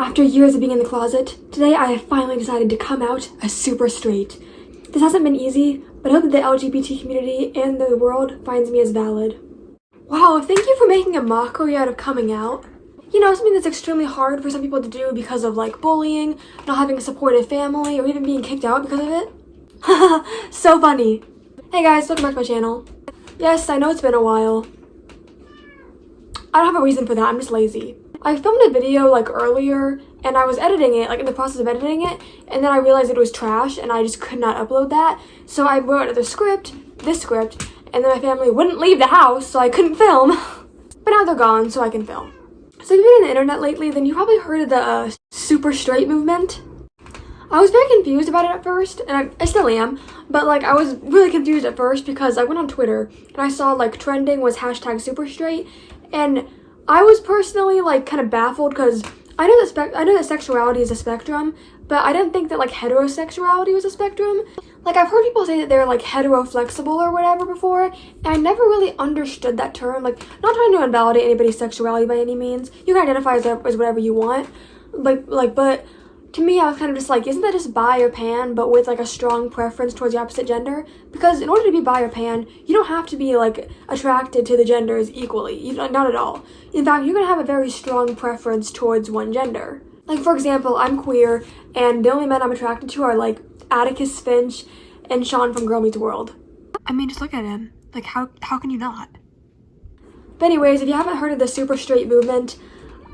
After years of being in the closet, today I have finally decided to come out as super straight. This hasn't been easy, but I hope that the LGBT community and the world finds me as valid. Wow, thank you for making a mockery out of coming out. You know, something that's extremely hard for some people to do because of like bullying, not having a supportive family, or even being kicked out because of it. Haha, so funny. Hey guys, welcome back to my channel. Yes, I know it's been a while. I don't have a reason for that, I'm just lazy. I filmed a video like earlier and I was editing it, like in the process of editing it, and then I realized it was trash and I just could not upload that. So I wrote this script, and then my family wouldn't leave the house so I couldn't film. But now they're gone so I can film. So if you've been on the internet lately, then you probably heard of the super straight movement. I was very confused about it at first, and I still am, but like I was really confused at first because I went on Twitter and I saw like trending was hashtag super straight, and I was personally like kind of baffled because I know that sexuality is a spectrum, but I didn't think that like heterosexuality was a spectrum. Like I've heard people say that they're like hetero-flexible or whatever before, and I never really understood that term. Like, not trying to invalidate anybody's sexuality by any means. You can identify as whatever you want. But to me, I was kind of just like, isn't that just bi or pan, but with like a strong preference towards the opposite gender? Because in order to be bi or pan, you don't have to be like attracted to the genders equally. Not at all. In fact, you're gonna have a very strong preference towards one gender. Like, for example, I'm queer, and the only men I'm attracted to are like Atticus Finch and Sean from Girl Meets World. I mean, just look at him. Like, how can you not? But anyways, if you haven't heard of the super straight movement,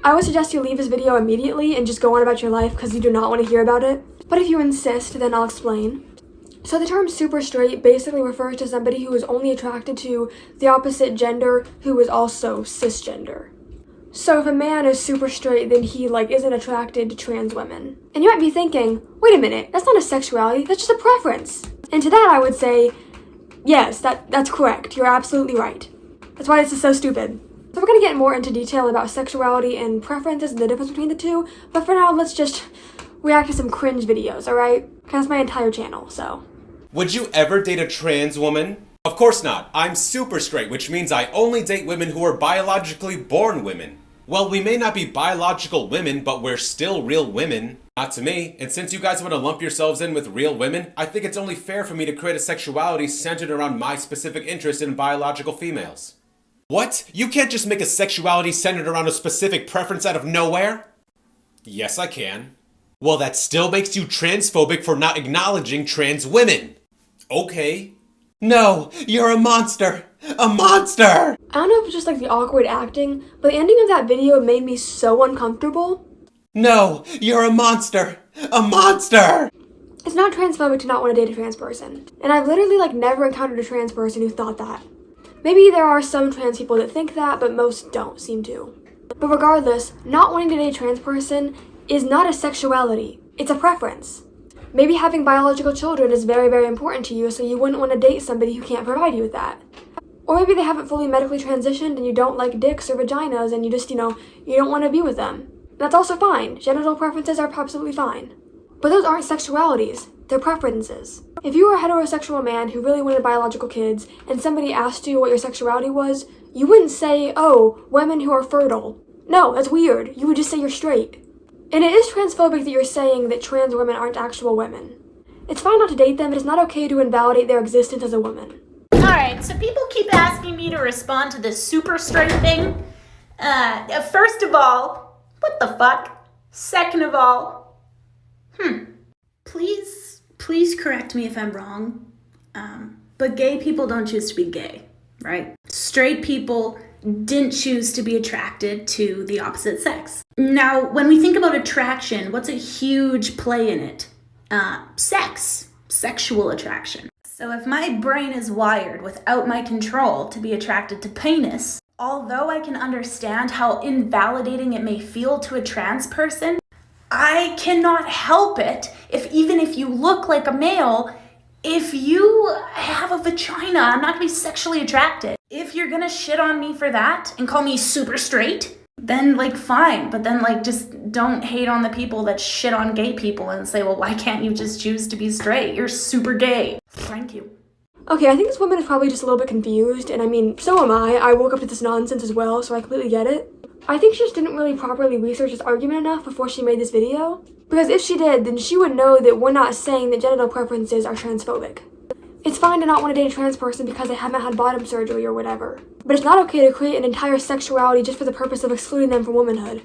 I would suggest you leave this video immediately and just go on about your life because you do not want to hear about it. But if you insist, then I'll explain. So the term super straight basically refers to somebody who is only attracted to the opposite gender who is also cisgender. So if a man is super straight, then he like isn't attracted to trans women. And you might be thinking, wait a minute, that's not a sexuality, that's just a preference. And to that I would say, yes, that's correct, you're absolutely right. That's why this is so stupid. So we're gonna get more into detail about sexuality and preferences and the difference between the two, but for now let's just react to some cringe videos, alright? That's my entire channel, so. Would you ever date a trans woman? Of course not. I'm super straight, which means I only date women who are biologically born women. Well, we may not be biological women, but we're still real women. Not to me, and since you guys want to lump yourselves in with real women, I think it's only fair for me to create a sexuality centered around my specific interest in biological females. What? You can't just make a sexuality centered around a specific preference out of nowhere? Yes, I can. Well, that still makes you transphobic for not acknowledging trans women. Okay. No, you're a monster! A monster! I don't know if it's just like the awkward acting, but the ending of that video made me so uncomfortable. No, you're a monster! A monster! It's not transphobic to not want to date a trans person. And I've literally like never encountered a trans person who thought that. Maybe there are some trans people that think that, but most don't seem to. But regardless, not wanting to date a trans person is not a sexuality. It's a preference. Maybe having biological children is very, very important to you, so you wouldn't want to date somebody who can't provide you with that. Or maybe they haven't fully medically transitioned and you don't like dicks or vaginas and you just, you don't want to be with them. That's also fine. Genital preferences are absolutely fine. But those aren't sexualities. They're preferences. If you were a heterosexual man who really wanted biological kids and somebody asked you what your sexuality was, you wouldn't say, oh, women who are fertile. No, that's weird. You would just say you're straight. And it is transphobic that you're saying that trans women aren't actual women. It's fine not to date them, but it's not okay to invalidate their existence as a woman. Alright, so people keep asking me to respond to this super straight thing. First of all, what the fuck? Second of all, please correct me if I'm wrong, but gay people don't choose to be gay, right? Straight people didn't choose to be attracted to the opposite sex. Now, when we think about attraction, what's a huge play in it? Sex, sexual attraction. So if my brain is wired without my control to be attracted to penis, although I can understand how invalidating it may feel to a trans person, I cannot help it even if you look like a male, if you have a vagina, I'm not gonna be sexually attracted. If you're gonna shit on me for that and call me super straight, then like fine, but then like just don't hate on the people that shit on gay people and say, well, why can't you just choose to be straight? You're super gay. Thank you. Okay, I think this woman is probably just a little bit confused, and I mean, so am I. I woke up to this nonsense as well, so I completely get it. I think she just didn't really properly research this argument enough before she made this video. Because if she did, then she would know that we're not saying that genital preferences are transphobic. It's fine to not want to date a trans person because they haven't had bottom surgery or whatever. But it's not okay to create an entire sexuality just for the purpose of excluding them from womanhood.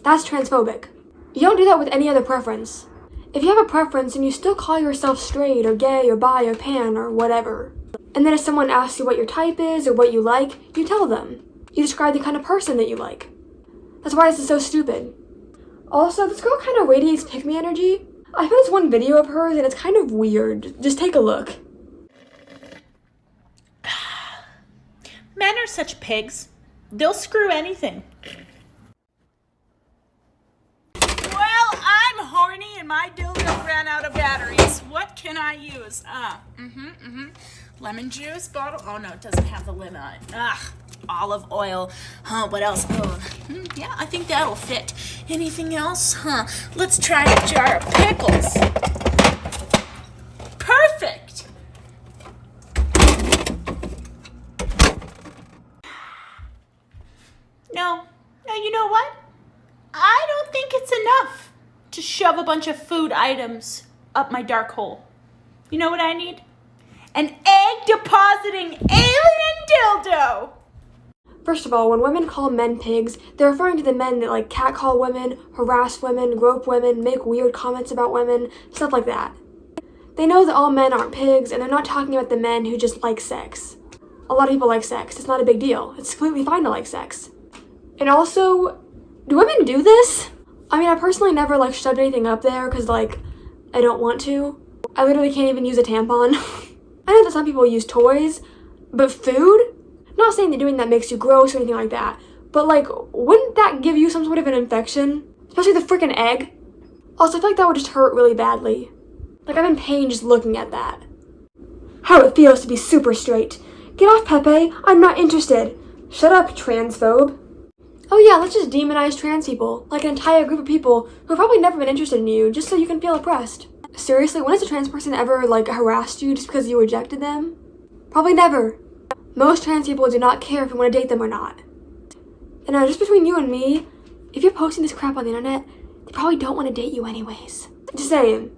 That's transphobic. You don't do that with any other preference. If you have a preference and you still call yourself straight or gay or bi or pan or whatever, and then if someone asks you what your type is or what you like, you tell them. You describe the kind of person that you like. That's why this is so stupid. Also, this girl kind of radiates pick-me energy. I found this one video of hers and it's kind of weird. Just take a look. Men are such pigs. They'll screw anything. Well, I'm horny and my dildo ran out of batteries. What can I use? Lemon juice bottle. Oh no, it doesn't have the lemon on it. Olive oil. What else? Yeah, I think that'll fit. Anything else? Let's try a jar of pickles. Perfect. No, you know what? I don't think it's enough to shove a bunch of food items up my dark hole. You know what I need? An egg-depositing alien dildo! First of all, when women call men pigs, they're referring to the men that catcall women, harass women, grope women, make weird comments about women, stuff like that. They know that all men aren't pigs, and they're not talking about the men who just like sex. A lot of people like sex. It's not a big deal. It's completely fine to like sex. And also, do women do this? I mean, I personally never shoved anything up there because I don't want to. I literally can't even use a tampon. I know that some people use toys, but food? I'm not saying that doing that makes you gross or anything like that, but wouldn't that give you some sort of an infection? Especially the freaking egg. Also, I feel like that would just hurt really badly. I'm in pain just looking at that. How it feels to be super straight. Get off, Pepe. I'm not interested. Shut up, transphobe. Oh yeah, let's just demonize trans people, an entire group of people who have probably never been interested in you, just so you can feel oppressed. Seriously, when has a trans person ever, harassed you just because you rejected them? Probably never. Most trans people do not care if you want to date them or not. And just between you and me, if you're posting this crap on the internet, they probably don't want to date you anyways. Just saying.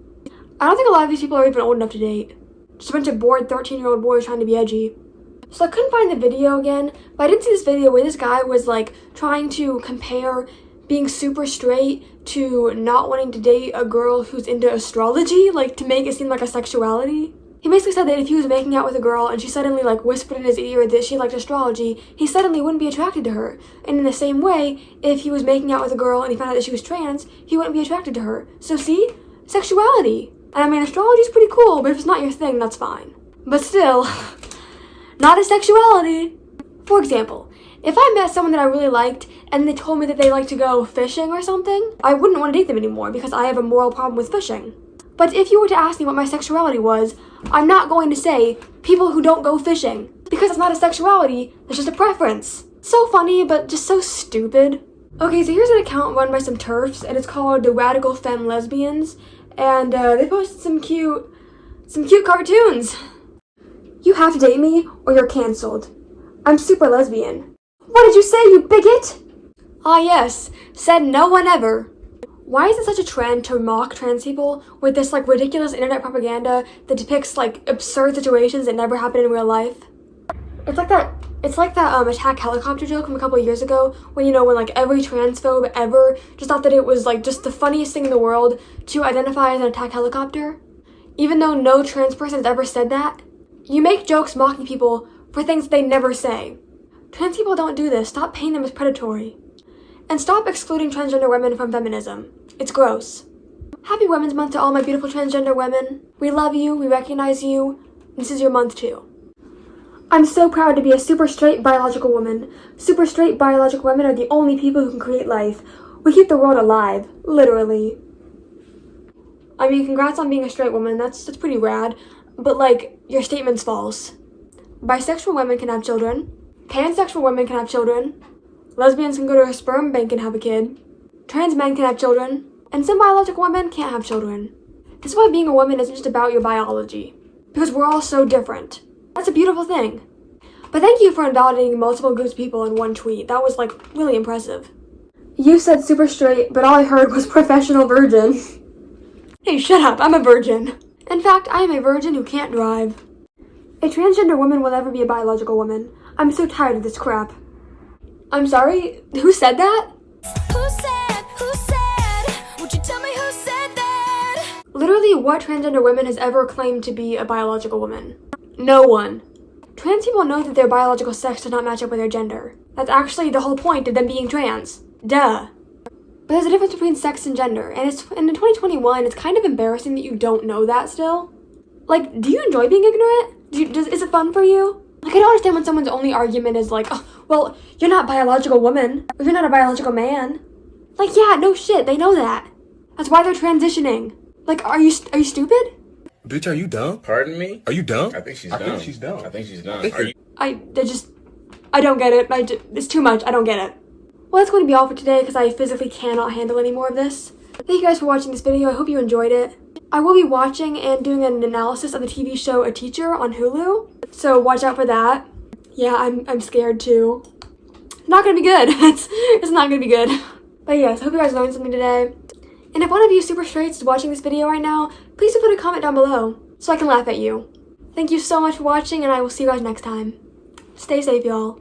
I don't think a lot of these people are even old enough to date. Just a bunch of bored 13-year-old boys trying to be edgy. So I couldn't find the video again, but I did see this video where this guy was trying to compare being super straight to not wanting to date a girl who's into astrology, to make it seem like a sexuality. He basically said that if he was making out with a girl and she suddenly whispered in his ear that she liked astrology, he suddenly wouldn't be attracted to her. And in the same way, if he was making out with a girl and he found out that she was trans, he wouldn't be attracted to her. So see? Sexuality. And I mean, astrology's pretty cool, but if it's not your thing, that's fine. But still, not a sexuality. For example, if I met someone that I really liked and they told me that they like to go fishing or something, I wouldn't want to date them anymore because I have a moral problem with fishing. But if you were to ask me what my sexuality was, I'm not going to say people who don't go fishing because it's not a sexuality, it's just a preference. So funny, but just so stupid. Okay, so here's an account run by some TERFs, and it's called The Radical Femme Lesbians, and they posted some cute cartoons. You have to date me or you're cancelled. I'm super lesbian. What did you say, you bigot? Ah yes, said no one ever. Why is it such a trend to mock trans people with this ridiculous internet propaganda that depicts absurd situations that never happen in real life? It's like that attack helicopter joke from a couple of years ago when every transphobe ever just thought that it was just the funniest thing in the world to identify as an attack helicopter. Even though no trans person has ever said that. You make jokes mocking people for things they never say. Trans people don't do this. Stop painting them as predatory. And stop excluding transgender women from feminism. It's gross. Happy Women's Month to all my beautiful transgender women. We love you, we recognize you. This is your month too. I'm so proud to be a super straight biological woman. Super straight biological women are the only people who can create life. We keep the world alive, literally. I mean, congrats on being a straight woman, that's pretty rad. But your statement's false. Bisexual women can have children. Pansexual women can have children. Lesbians can go to a sperm bank and have a kid. Trans men can have children. And some biological women can't have children. This is why being a woman isn't just about your biology. Because we're all so different. That's a beautiful thing. But thank you for invalidating multiple groups of people in one tweet. That was, like, really impressive. You said super straight, but all I heard was professional virgin. Hey, shut up, I'm a virgin. In fact, I am a virgin who can't drive. A transgender woman will never be a biological woman. I'm so tired of this crap. I'm sorry? Who said that? Who said? Would you tell me who said that? Literally, what transgender woman has ever claimed to be a biological woman? No one. Trans people know that their biological sex does not match up with their gender. That's actually the whole point of them being trans. Duh. But there's a difference between sex and gender, and in 2021, it's kind of embarrassing that you don't know that still. Like, do you enjoy being ignorant? Is it fun for you? Like, I don't understand when someone's only argument is like, oh, well, you're not a biological woman, or you're not a biological man. Like, yeah, no shit, they know that. That's why they're transitioning. Like, are you stupid? Bitch, are you dumb? Pardon me? Are you dumb? I think she's I dumb. think she's dumb. I think she's dumb. Are you? I don't get it. It's too much. I don't get it. Well, that's going to be all for today because I physically cannot handle any more of this. Thank you guys for watching this video. I hope you enjoyed it. I will be watching and doing an analysis of the TV show A Teacher on Hulu, so watch out for that. Yeah, I'm scared too. It's not going to be good. It's not going to be good. But yes, I hope you guys learned something today. And if one of you super straights is watching this video right now, please do put a comment down below so I can laugh at you. Thank you so much for watching, and I will see you guys next time. Stay safe, y'all.